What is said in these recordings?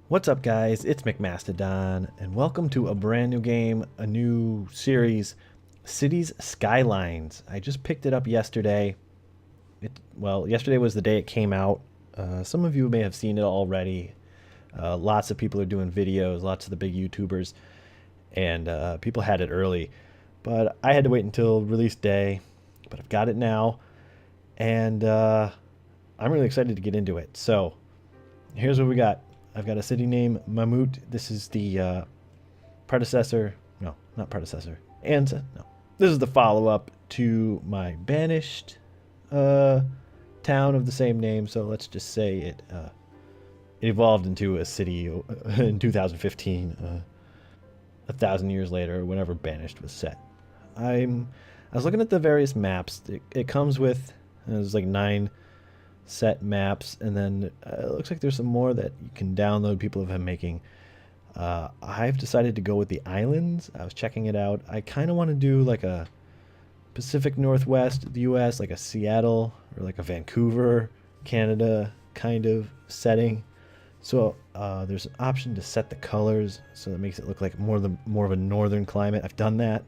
What's up guys, it's McMastodon, and welcome to a brand new game, a new series, Cities Skylines. I just picked it up yesterday. Yesterday was the day it came out. Some of you may have seen it already. Lots of people are doing videos, lots of the big YouTubers, and people had it early. But I had to wait until release day, but I've got it now, and I'm really excited to get into it. So, here's what we got. I've got a city named Mammoet. This is the predecessor. No, not predecessor. No. This is the follow-up to my banished town of the same name. So let's just say it evolved into a city in 2015, 1,000 years later, whenever banished was set. I was looking at the various maps. It comes with there's like 9 set maps, and then it looks like there's some more that you can download. People have been making. I've decided to go with the islands. I was checking it out. I kind of want to do like a Pacific Northwest, the U.S., like a Seattle or like a Vancouver, Canada kind of setting. So there's an option to set the colors, so that makes it look like more of a northern climate. I've done that,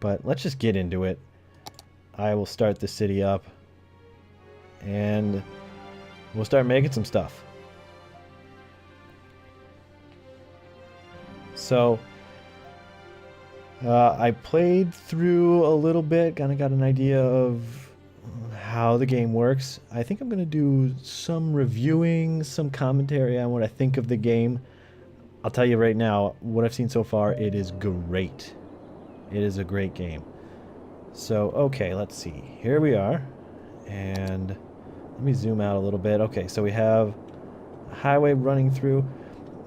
but let's just get into it. I will start the city up, and we'll start making some stuff. So I played through a little bit, kind of got an idea of how the game works. I think I'm going to do some reviewing, some commentary on what I think of the game. I'll tell you right now, what I've seen so far, it is great. It is a great game. So, okay, let's see. Here we are. And let me zoom out a little bit. Okay, so we have a highway running through.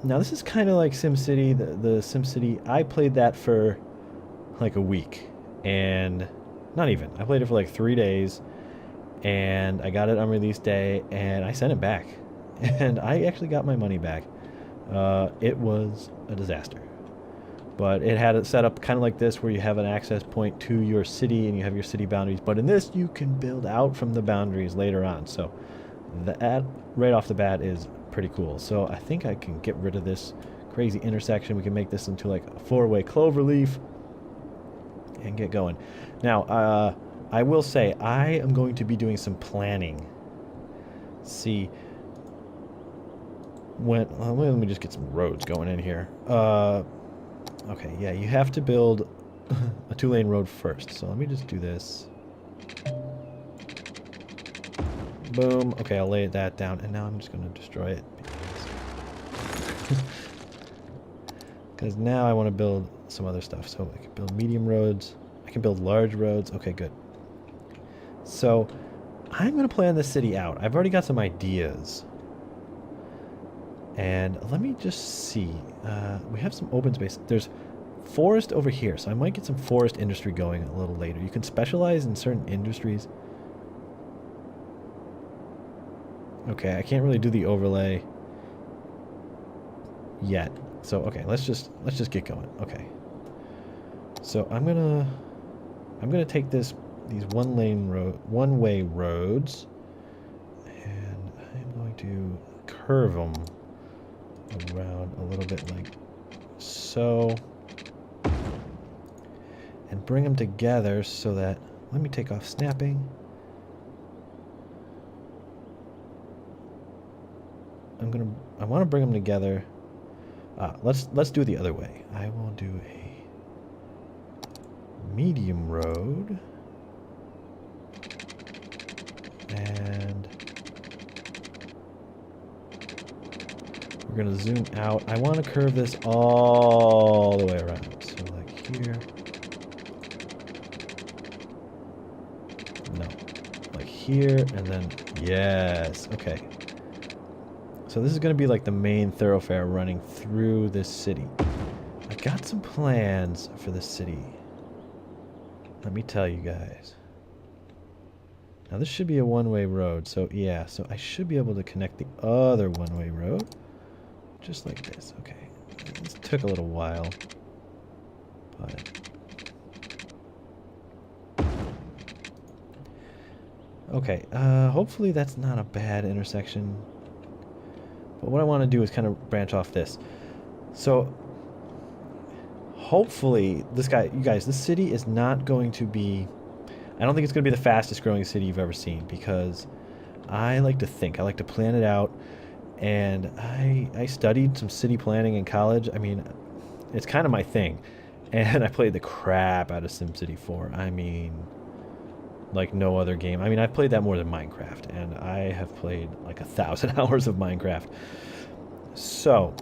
Now this is kind of like SimCity. The SimCity, I played that for like a week. And not even. I played it for like 3 days. And I got it on release day. And I sent it back. And I actually got my money back. It was a disaster. But it had it set up kind of like this, where you have an access point to your city and you have your city boundaries. But in this, you can build out from the boundaries later on. So that right off the bat is pretty cool. So I think I can get rid of this crazy intersection. We can make this into like a 4-way cloverleaf and get going. Now, I will say I am going to be doing some planning. See, let me just get some roads going in here. Okay, yeah, you have to build a 2-lane road first. So let me just do this. Boom. Okay, I'll lay that down. And now I'm just going to destroy it. Because now I want to build some other stuff. So I can build medium roads. I can build large roads. Okay, good. So I'm going to plan this city out. I've already got some ideas. And let me just see. We have some open space. There's forest over here, so I might get some forest industry going a little later. You can specialize in certain industries. Okay, I can't really do the overlay yet. So okay, let's just get going. Okay. So I'm gonna take these one-way roads, and I'm going to curve them around a little bit like so, and bring them together so that, let me take off snapping. I want to bring them together. Let's do it the other way. I will do a medium road, and we're going to zoom out. I want to curve this all the way around. So like here. No. Like here, and then, yes. Okay. So this is going to be like the main thoroughfare running through this city. I got some plans for this city. Let me tell you guys. Now this should be a one-way road. So yeah, so I should be able to connect the other one-way road. Just like this. Okay. This took a little while. But okay, hopefully that's not a bad intersection But what I want to do is kind of branch off this. So hopefully this city is not going to be, I don't think it's going to be the fastest growing city you've ever seen, because I like to think, I like to plan it out, and I studied some city planning in college. I mean, it's kind of my thing. And I played the crap out of SimCity 4. I mean, like no other game. I mean, I've played that more than Minecraft, and I have played like 1,000 hours of Minecraft. So,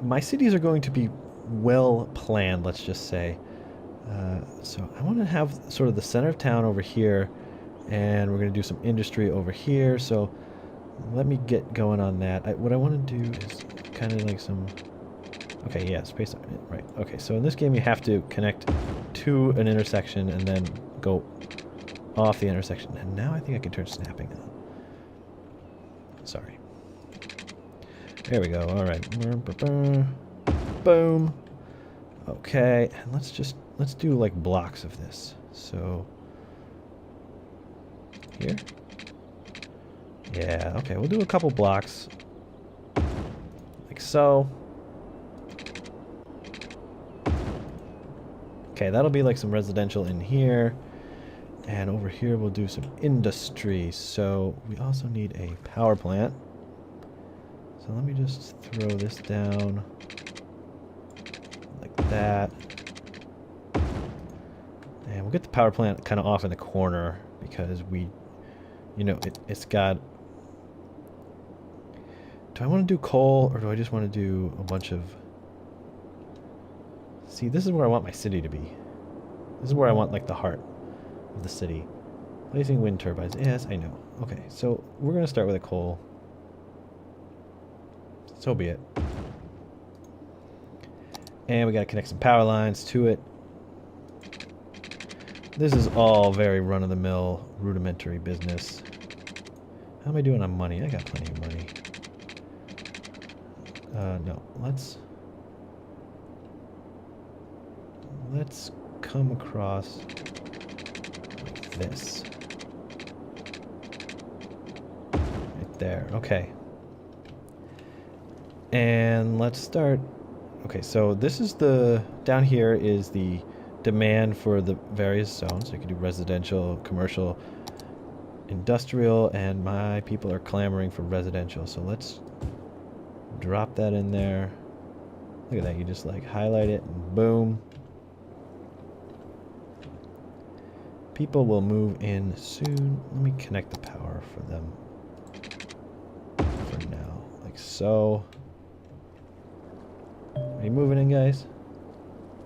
my cities are going to be well planned, let's just say. So I want to have sort of the center of town over here, and we're going to do some industry over here. So let me get going on that. What I want to do is kind of like some... Okay, yeah, space... Right, okay, so in this game you have to connect to an intersection and then go off the intersection. And now I think I can turn snapping on. Sorry. There we go, alright. Boom. Okay, and let's do like blocks of this. So... Here? Yeah, okay, we'll do a couple blocks. Like so. Okay, that'll be like some residential in here. And over here we'll do some industry. So we also need a power plant. So let me just throw this down like that. And we'll get the power plant kind of off in the corner because we, you know, it's got... Do I want to do coal, or do I just want to do a bunch of... See, this is where I want my city to be. This is where I want, like, the heart of the city. Placing wind turbines. Yes, I know. Okay, so we're going to start with a coal. So be it. And we got to connect some power lines to it. This is all very run-of-the-mill, rudimentary business. How am I doing on money? I got plenty of money. No, let's come across like this. Right there, okay. And let's start, okay, so this is the, down here is the demand for the various zones. So you can do residential, commercial, industrial, and my people are clamoring for residential. So let's drop that in there. Look at that, you just like highlight it and boom. People will move in soon. Let me connect the power for them for now, like so. Are you moving in, guys?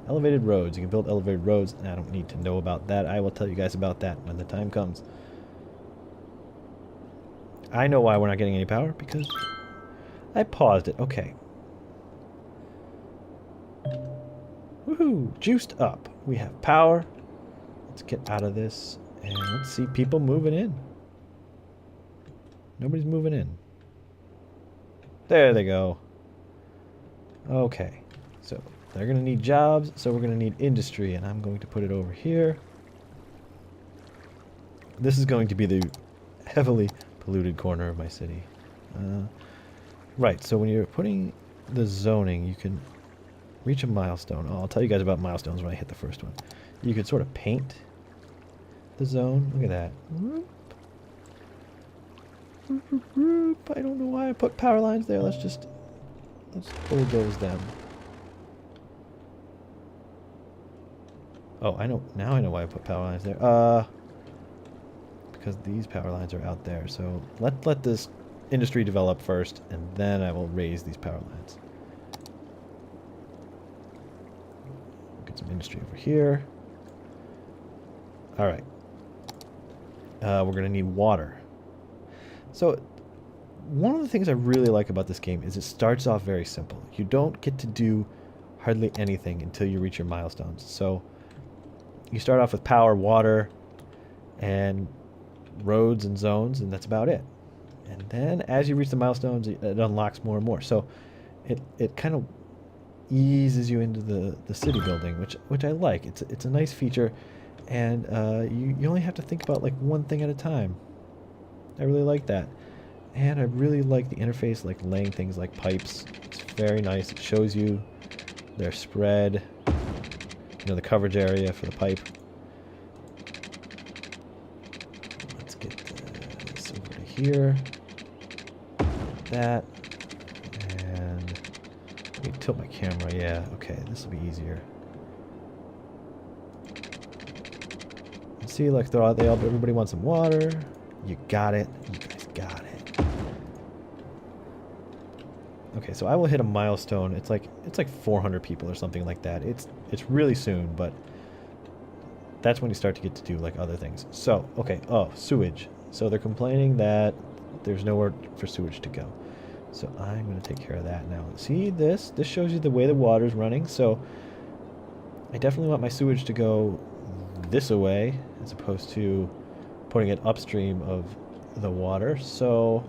Elevated roads. You can build elevated roads. I don't need to know about that. I will tell you guys about that when the time comes. I know why we're not getting any power, because I paused it. Okay. Woohoo! Juiced up. We have power. Let's get out of this and let's see people moving in. Nobody's moving in. There they go. Okay. So they're going to need jobs, so we're going to need industry, and I'm going to put it over here. This is going to be the heavily polluted corner of my city. Right, so when you're putting the zoning, you can reach a milestone. Oh, I'll tell you guys about milestones when I hit the first one. You could sort of paint the zone. Look at that. I don't know why I put power lines there. Let's bulldoze them. Oh, I know. Now I know why I put power lines there. Because these power lines are out there. So let this industry develop first, and then I will raise these power lines. Get some industry over here. All right. We're going to need water. So one of the things I really like about this game is it starts off very simple. You don't get to do hardly anything until you reach your milestones. So you start off with power, water, and roads and zones, and that's about it. And then as you reach the milestones, it unlocks more and more. So it kind of eases you into the city building, which I like. It's a nice feature, and you only have to think about like one thing at a time. I really like that. And I really like the interface, like laying things like pipes. It's very nice. It shows you their spread, you know, the coverage area for the pipe. Let's get this over to here. That. And let me tilt my camera. Yeah, okay, this will be easier. See, like everybody wants some water. You got it. You guys got it. Okay, so I will hit a milestone. It's like 400 people or something like that. It's really soon, but that's when you start to get to do like other things. So, okay, oh, sewage. So they're complaining that there's nowhere for sewage to go. So I'm going to take care of that now. See this? This shows you the way the water's running. So I definitely want my sewage to go this away as opposed to putting it upstream of the water. So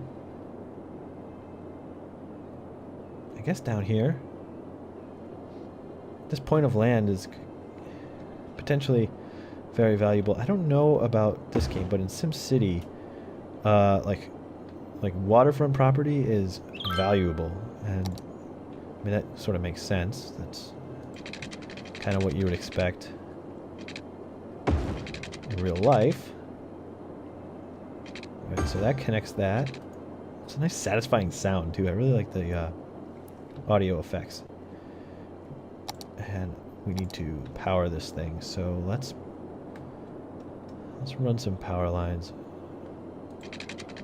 I guess down here, this point of land is potentially very valuable. I don't know about this game, but in SimCity, like waterfront property is valuable, and I mean that sort of makes sense. That's kind of what you would expect in real life. Right, so that connects that. It's a nice satisfying sound too. I really like the audio effects. And we need to power this thing, so let's run some power lines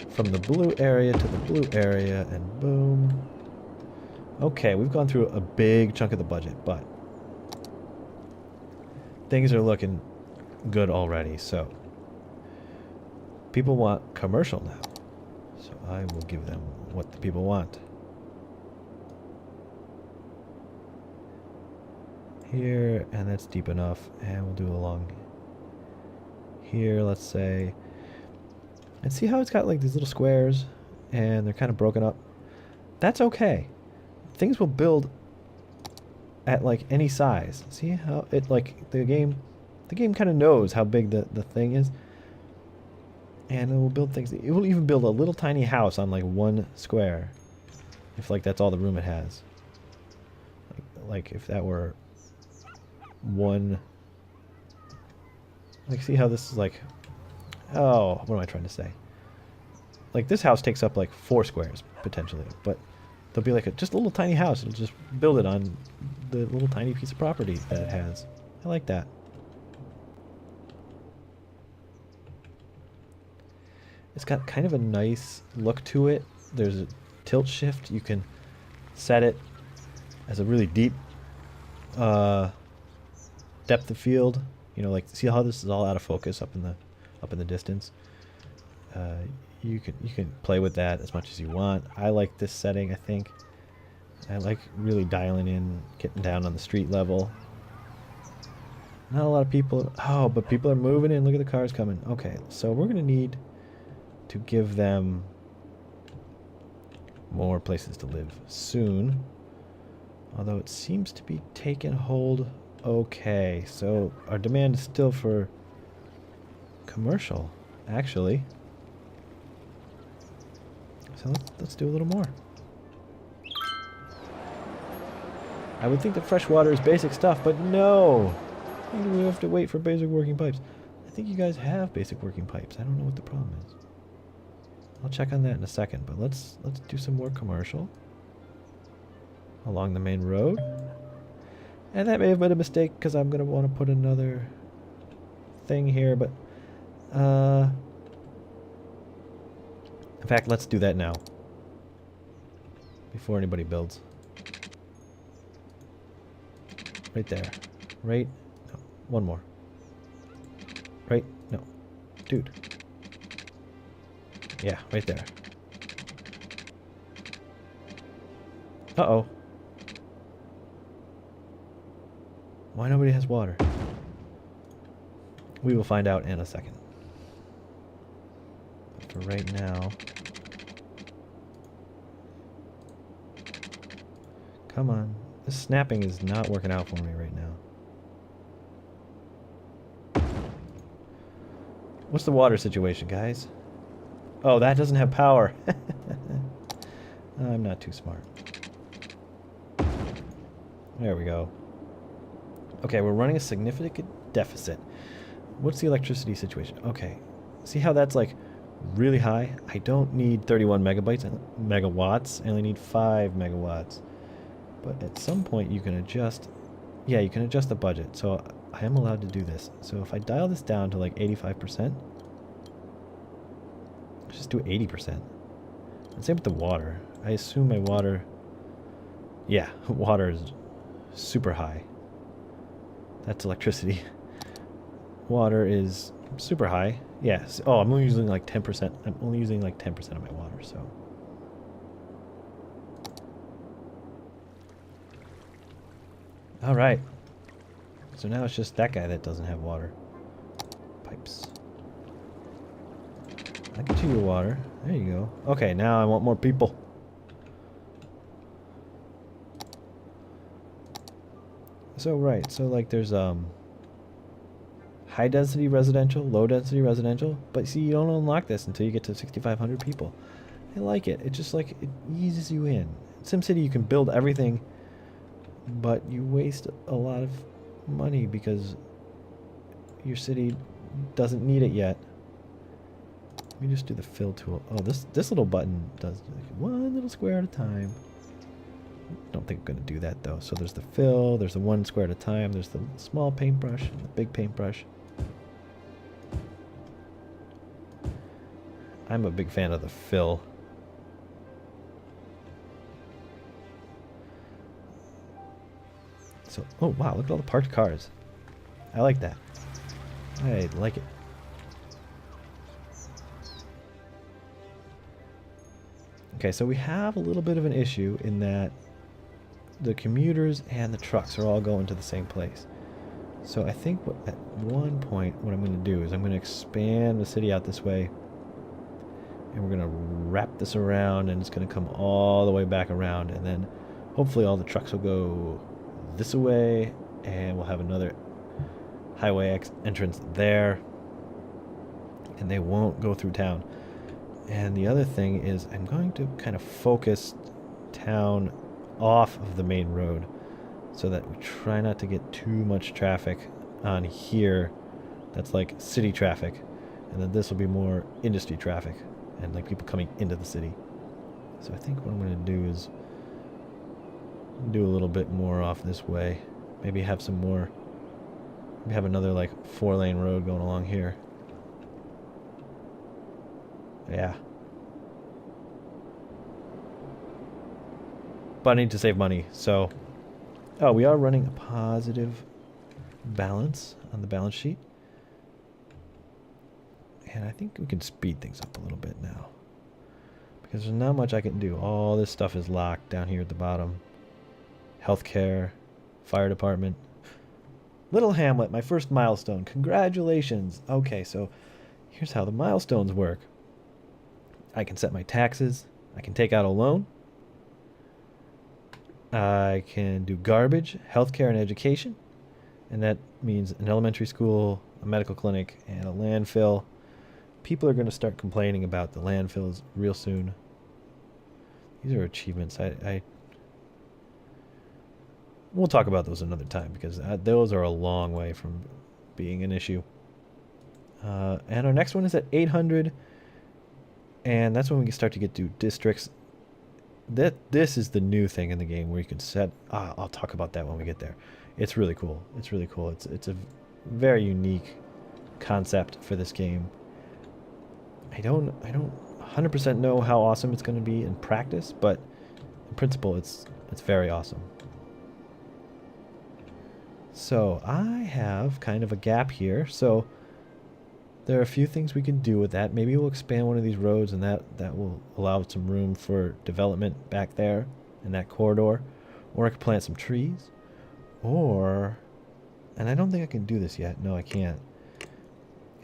from the blue area to the blue area, and boom. Okay, we've gone through a big chunk of the budget, but things are looking good already. So people want commercial now, so I will give them what the people want. Here, and that's deep enough, and we'll do along here, let's say. And see how it's got like these little squares and they're kind of broken up? That's okay. Things will build at like any size. See how it like the game kind of knows how big the thing is, and it will build things. It will even build a little tiny house on like one square if like that's all the room it has. Like if that were one, like see how this is like, oh, what am I trying to say? Like this house takes up like 4 squares potentially, but there'll be like just a little tiny house. It'll just build it on the little tiny piece of property that it has. I like that. It's got kind of a nice look to it. There's a tilt shift. You can set it as a really deep depth of field. You know, like see how this is all out of focus up in the distance. You can play with that as much as you want. I like this setting. I think I like really dialing in, getting down on the street level. Not a lot of people. Oh, but people are moving in. Look at the cars coming. Okay, so we're gonna need to give them more places to live soon. Although it seems to be taking hold. Okay, so our demand is still for commercial, actually. So let's do a little more. I would think that fresh water is basic stuff, but no! Why do we have to wait for basic working pipes? I think you guys have basic working pipes. I don't know what the problem is. I'll check on that in a second, but let's do some more commercial along the main road. And that may have been a mistake because I'm going to want to put another thing here, but in fact, let's do that now before anybody builds. Right there. Right? No. One more. Right? No. Dude. Yeah, right there. Uh-oh. Why nobody has water? We will find out in a second. But for right now... Come on. This snapping is not working out for me right now. What's the water situation, guys? Oh, that doesn't have power. I'm not too smart. There we go. Okay, we're running a significant deficit. What's the electricity situation? Okay. See how that's like really high? I don't need 31 megawatts. I only need 5 megawatts. But at some point you can adjust. Yeah, you can adjust the budget. So I am allowed to do this. So if I dial this down to like 85%, let's just do 80%. And same with the water. I assume my water... Yeah, water is super high. That's electricity. Water is super high. Yes. Oh, I'm only using like 10%. I'm only using like 10% of my water, so... Alright. So now it's just that guy that doesn't have water. Pipes. I'll get you your water. There you go. Okay, now I want more people. So, right. So, like, there's, high density residential, low density residential. But see, you don't unlock this until you get to 6,500 people. I like it. It just, like, it eases you in. In SimCity, you can build everything, but you waste a lot of money because your city doesn't need it yet. Let me just do the fill tool. Oh, this little button does one little square at a time. Don't think I'm going to do that though. So there's the fill, there's the one square at a time, there's the small paintbrush and the big paintbrush. I'm a big fan of the fill. So, oh wow, look at all the parked cars. I like that. I like it. Okay, so we have a little bit of an issue in that the commuters and the trucks are all going to the same place. So I think at one point what I'm going to do is I'm going to expand the city out this way, and we're going to wrap this around, and it's going to come all the way back around, and then hopefully all the trucks will go this way, and we'll have another highway entrance there, and they won't go through town. And the other thing is I'm going to kind of focus town off of the main road so that we try not to get too much traffic on here that's like city traffic, and then this will be more industry traffic and like people coming into the city. So I think what I'm going to do is do a little bit more off this way. Maybe have some more, maybe have another like 4-lane road going along here. Yeah. But I need to save money, so... Oh, we are running a positive balance on the balance sheet. And I think we can speed things up a little bit now, because there's not much I can do. All this stuff is locked down here at the bottom. Healthcare, fire department. Little Hamlet, my first milestone. Congratulations. Okay, so here's how the milestones work. I can set my taxes. I can take out a loan. I can do garbage, healthcare, and education. And that means an elementary school, a medical clinic, and a landfill. People are going to start complaining about the landfills real soon. These are achievements. We'll talk about those another time, because those are a long way from being an issue. And our next one is at 800. And that's when we can start to get to districts. This is the new thing in the game where you can set... I'll talk about that when we get there. It's really cool. It's really cool. It's a very unique concept for this game. I don't 100% know how awesome it's going to be in practice, but in principle, it's very awesome. So I have kind of a gap here. So there are a few things we can do with that. Maybe we'll expand one of these roads, and that will allow some room for development back there in that corridor. Or I could plant some trees. Or, and I don't think I can do this yet. No, I can't.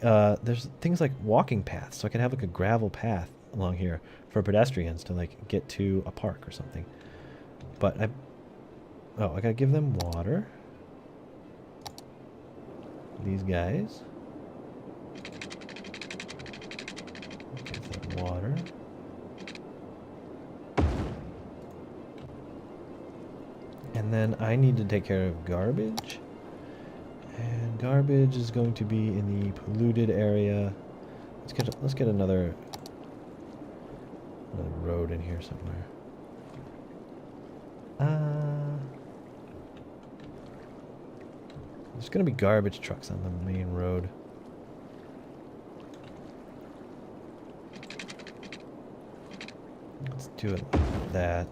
There's things like walking paths. So I can have like a gravel path along here for pedestrians to like get to a park or something. But I gotta give them water. These guys. Give them water. And then I need to take care of garbage. And garbage is going to be in the polluted area. Let's get another road in here somewhere. There's gonna be garbage trucks on the main road. Let's do it like that.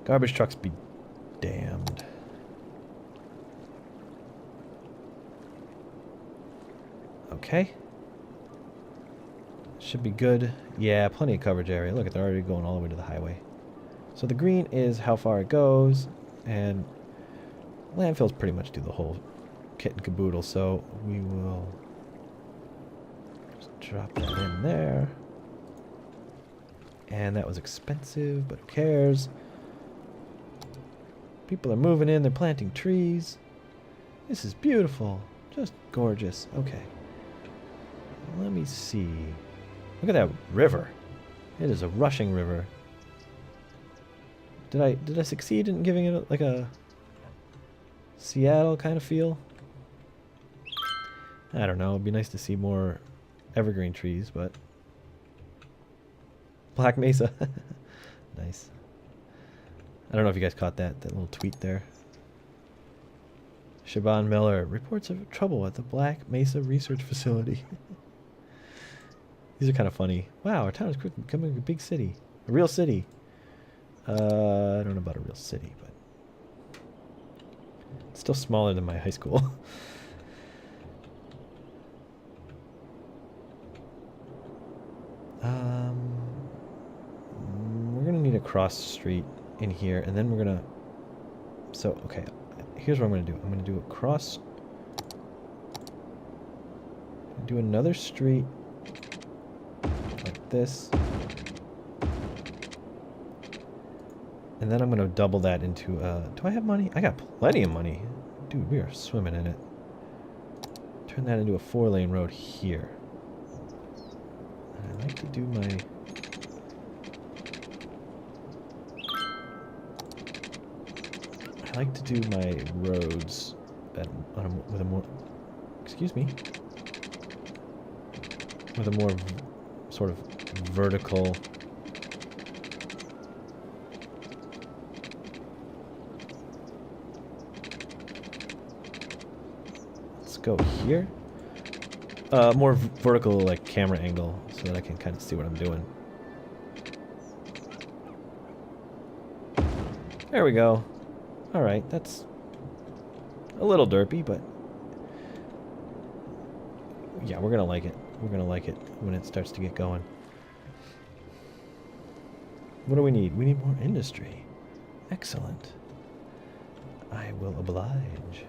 Garbage trucks be damned. Okay. Should be good. Yeah, plenty of coverage area. Look, they're already going all the way to the highway. So the green is how far it goes, and landfills pretty much do the whole kit and caboodle, so we will just drop that in there. And that was expensive, but who cares? People are moving in, they're planting trees. This is beautiful. Just gorgeous. Okay. Let me see. Look at that river. It is a rushing river. Did I succeed in giving it like a Seattle kind of feel? I don't know. It'd be nice to see more evergreen trees, but Black Mesa. Nice. I don't know if you guys caught that little tweet there. Shaban Miller reports of trouble at the Black Mesa Research Facility. These are kind of funny. Wow, our town is quickly becoming a big city. A real city. I don't know about a real city, but it's still smaller than my high school. We're gonna need a cross street in here, and then we're gonna... So, okay, here's what I'm gonna do. I'm gonna do a cross... do another street like this. And then I'm going to double that into, do I have money? I got plenty of money. Dude, we are swimming in it. Turn that into a 4-lane road here. And I like to do my... I like to do my roads with a more... Excuse me. With a more sort of vertical... Go here. More vertical, like camera angle, so that I can kind of see what I'm doing. There we go. Alright, that's a little derpy, but yeah, we're gonna like it. We're gonna like it when it starts to get going. What do we need? We need more industry. Excellent. I will oblige.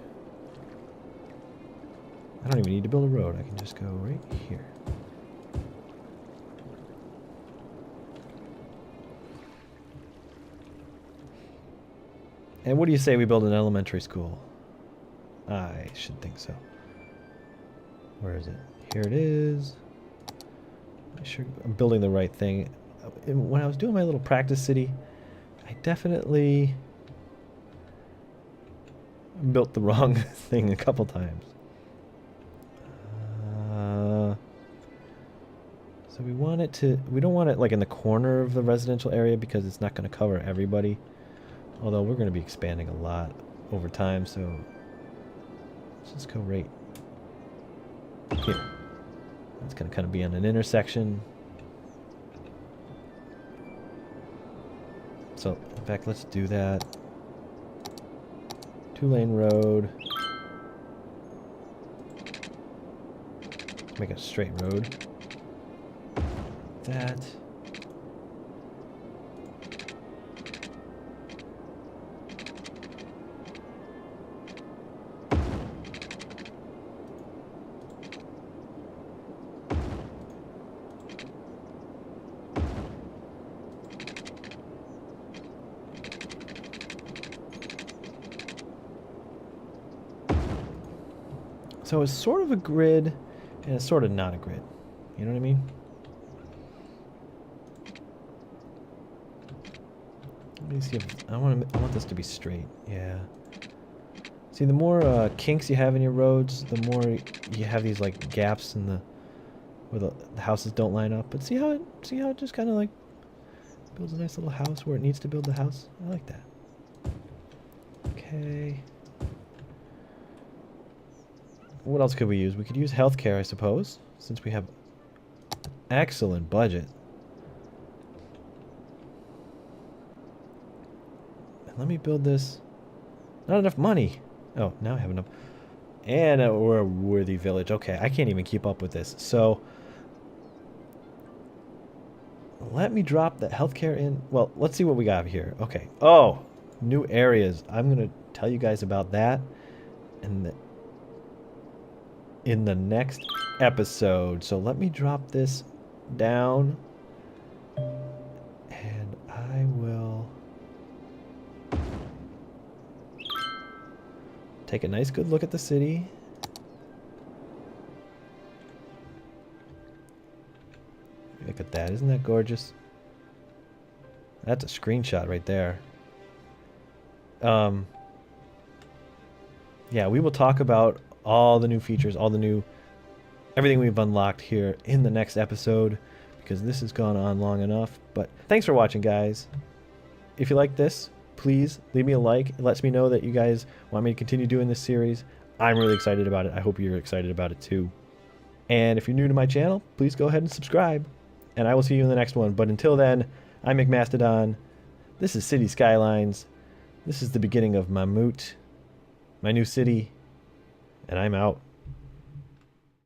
I don't even need to build a road. I can just go right here. And what do you say we build an elementary school? I should think so. Where is it? Here it is. I'm building the right thing. When I was doing my little practice city, I definitely built the wrong thing a couple times. So we want it to, we don't want it like in the corner of the residential area because it's not going to cover everybody. Although we're going to be expanding a lot over time, so let's just go right here. It's going to kind of be on an intersection. So, in fact, let's do that. 2-lane road. Let's make a straight road. That. So it's sort of a grid, And it's sort of not a grid. You know what I mean? Let me see if I want this to be straight. Yeah. See, the more kinks you have in your roads, the more you have these like gaps in the where the houses don't line up. But see how it just kind of like builds a nice little house where it needs to build the house. I like that. Okay. What else could we use? We could use healthcare, I suppose, since we have excellent budget. And let me build this. Not enough money. Oh, now I have enough. And we're a worthy village. Okay, I can't even keep up with this. So let me drop the healthcare in. Well, let's see what we got here. Okay. Oh, new areas. I'm going to tell you guys about that in the next episode. So let me drop this down. And I will take a nice good look at the city. Look at that. Isn't that gorgeous? That's a screenshot right there. Yeah, we will talk about all the new features, everything we've unlocked here in the next episode, because this has gone on long enough. But thanks for watching, guys. If you like this, please leave me a like. It lets me know that you guys want me to continue doing this series. I'm really excited about it. I hope you're excited about it too. And if you're new to my channel, please go ahead and subscribe. And I will see you in the next one. But until then, I'm McMastodon. This is City Skylines. This is the beginning of Mammoth, my new city. And I'm out.